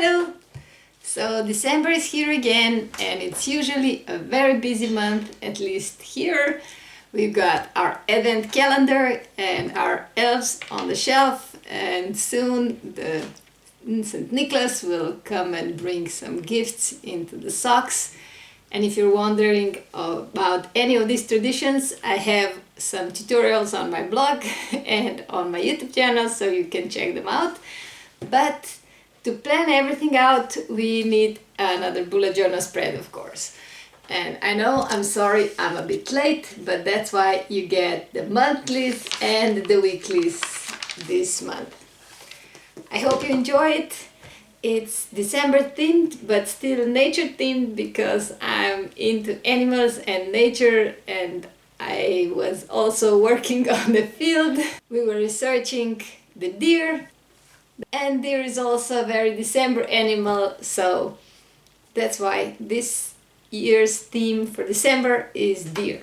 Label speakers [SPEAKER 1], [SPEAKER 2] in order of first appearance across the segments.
[SPEAKER 1] Hello! So December is here again, and it's usually a very busy month, at least here. We've got our advent calendar and our elves on the shelf, and soon the St. Nicholas will come and bring some gifts into the socks. And if you're wondering about any of these traditions, I have some tutorials on my blog and on my YouTube channel, so you can check them out. But to plan everything out, we need another bullet journal spread, of course. And I know, I'm sorry, I'm a bit late, but that's why you get the monthlies and the weeklies this month. I hope you enjoy it. It's December themed, but still nature themed, because I'm into animals and nature, and I was also working on the field. We were researching the deer, and deer is also a very December animal, so that's why this year's theme for December is deer.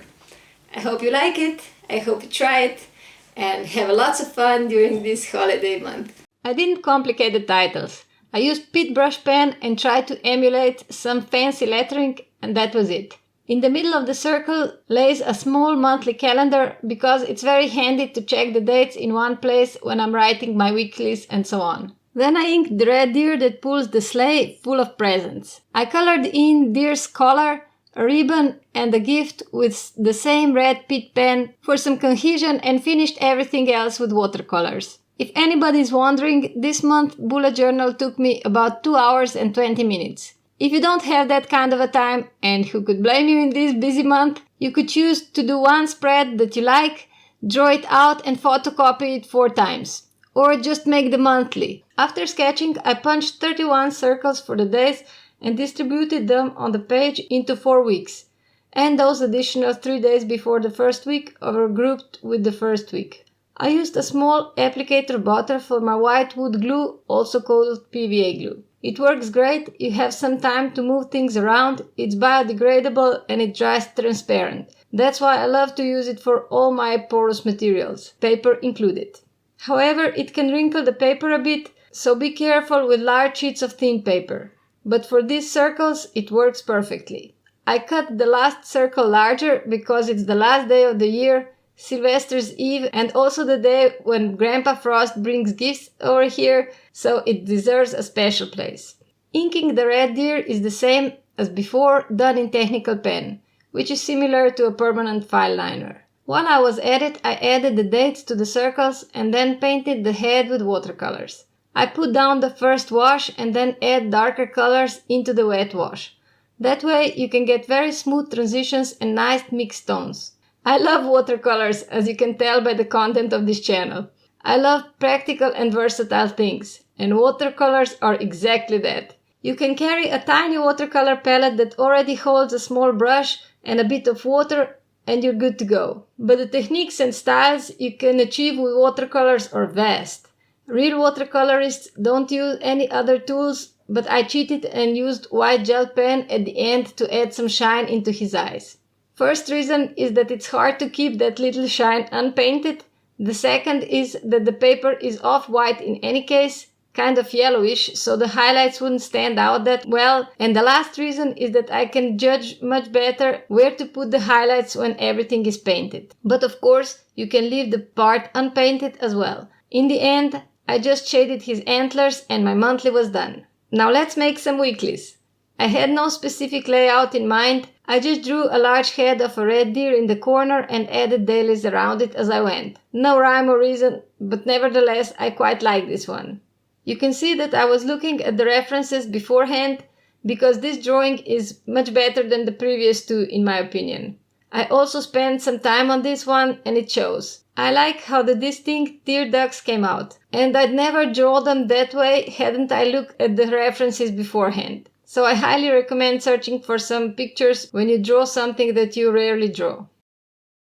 [SPEAKER 1] I hope you like it, I hope you try it, and have lots of fun during this holiday month. I didn't complicate the titles. I used Pitt brush pen and tried to emulate some fancy lettering, and that was it. In the middle of the circle lays a small monthly calendar, because it's very handy to check the dates in one place when I'm writing my weeklies and so on. Then I inked the red deer that pulls the sleigh full of presents. I colored in deer's collar, a ribbon and a gift with the same red Pitt pen for some cohesion, and finished everything else with watercolors. If anybody is wondering, this month bullet journal took me about 2 hours and 20 minutes. If you don't have that kind of a time, and who could blame you in this busy month, you could choose to do one spread that you like, draw it out and photocopy it 4 times. Or just make the monthly. After sketching, I punched 31 circles for the days and distributed them on the page into 4 weeks. And those additional 3 days before the first week were grouped with the first week. I used a small applicator butter for my white wood glue, also called PVA glue. It works great, you have some time to move things around, it's biodegradable and it dries transparent. That's why I love to use it for all my porous materials, paper included. However, it can wrinkle the paper a bit, so be careful with large sheets of thin paper. But for these circles, it works perfectly. I cut the last circle larger because it's the last day of the year, Sylvester's Eve, and also the day when Grandpa Frost brings gifts over here, so it deserves a special place. Inking the red deer is the same as before, done in technical pen, which is similar to a permanent file liner. While I was at it, I added the dates to the circles and then painted the head with watercolors. I put down the first wash and then add darker colors into the wet wash. That way you can get very smooth transitions and nice mixed tones. I love watercolors, as you can tell by the content of this channel. I love practical and versatile things, and watercolors are exactly that. You can carry a tiny watercolor palette that already holds a small brush and a bit of water, and you're good to go. But the techniques and styles you can achieve with watercolors are vast. Real watercolorists don't use any other tools, but I cheated and used white gel pen at the end to add some shine into his eyes. First reason is that it's hard to keep that little shine unpainted. The second is that the paper is off-white in any case, kind of yellowish, so the highlights wouldn't stand out that well. And the last reason is that I can judge much better where to put the highlights when everything is painted. But of course, you can leave the part unpainted as well. In the end, I just shaded his antlers and my monthly was done. Now let's make some weeklies. I had no specific layout in mind, I just drew a large head of a red deer in the corner and added dailies around it as I went. No rhyme or reason, but nevertheless I quite like this one. You can see that I was looking at the references beforehand, because this drawing is much better than the previous 2 in my opinion. I also spent some time on this one and it shows. I like how the distinct deer ducks came out, and I'd never draw them that way hadn't I looked at the references beforehand. So I highly recommend searching for some pictures when you draw something that you rarely draw.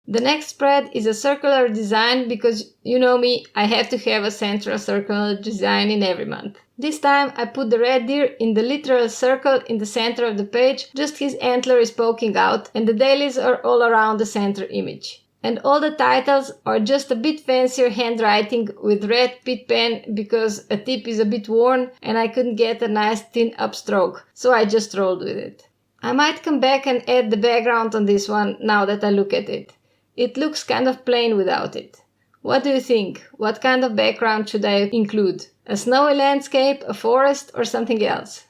[SPEAKER 1] The next spread is a circular design, because you know me, I have to have a central circular design in every month. This time I put the red deer in the literal circle in the center of the page, just his antler is poking out and the dailies are all around the center image. and all the titles are just a bit fancier handwriting with red Pitt pen because a tip is a bit worn and I couldn't get a nice thin upstroke, so I just rolled with it. I might come back and add the background on this one now that I look at it. It looks kind of plain without it. What do you think? What kind of background should I include? A snowy landscape, a forest, or something else?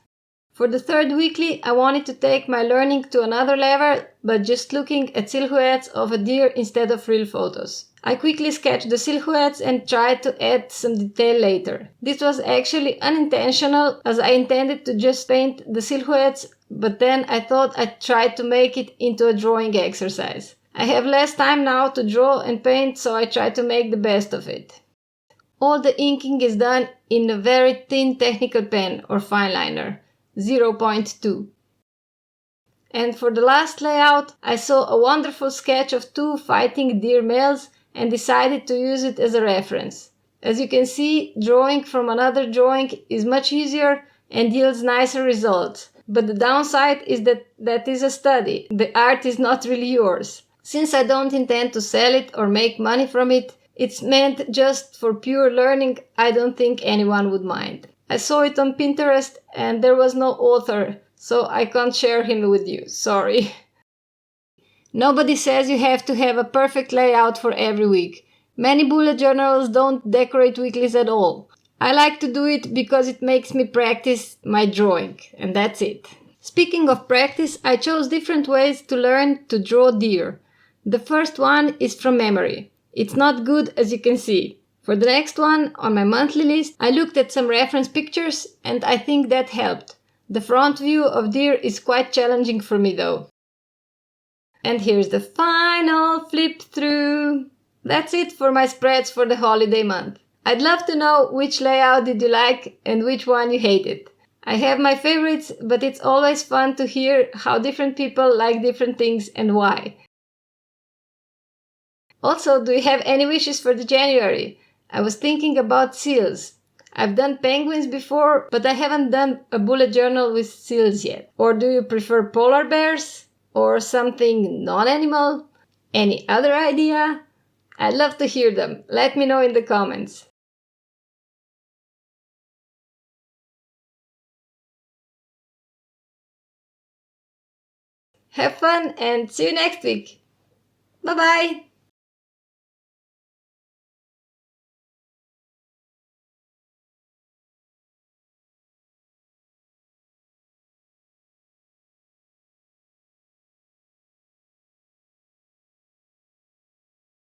[SPEAKER 1] For the third weekly, I wanted to take my learning to another level, but just looking at silhouettes of a deer instead of real photos. I quickly sketched the silhouettes and tried to add some detail later. This was actually unintentional, as I intended to just paint the silhouettes, but then I thought I'd try to make it into a drawing exercise. I have less time now to draw and paint, so I try to make the best of it. All the inking is done in a very thin technical pen or fine liner. 0.2. And for the last layout, I saw a wonderful sketch of two fighting deer males and decided to use it as a reference. As you can see, drawing from another drawing is much easier and yields nicer results. But the downside is that is a study. The art is not really yours. Since I don't intend to sell it or make money from it, it's meant just for pure learning. I don't think anyone would mind. I saw it on Pinterest and there was no author, so I can't share him with you, sorry. Nobody says you have to have a perfect layout for every week. Many bullet journals don't decorate weeklies at all. I like to do it because it makes me practice my drawing, and that's it. Speaking of practice, I chose different ways to learn to draw deer. The first one is from memory. It's not good, as you can see. For the next one, on my monthly list, I looked at some reference pictures and I think that helped. The front view of deer is quite challenging for me though. And here's the final flip through. That's it for my spreads for the holiday month. I'd love to know which layout did you like and which one you hated. I have my favorites, but it's always fun to hear how different people like different things and why. Also, do you have any wishes for the January? I was thinking about seals. I've done penguins before, but I haven't done a bullet journal with seals yet. Or do you prefer polar bears? Or something non-animal? Any other idea? I'd love to hear them. Let me know in the comments. Have fun and see you next week. Bye bye!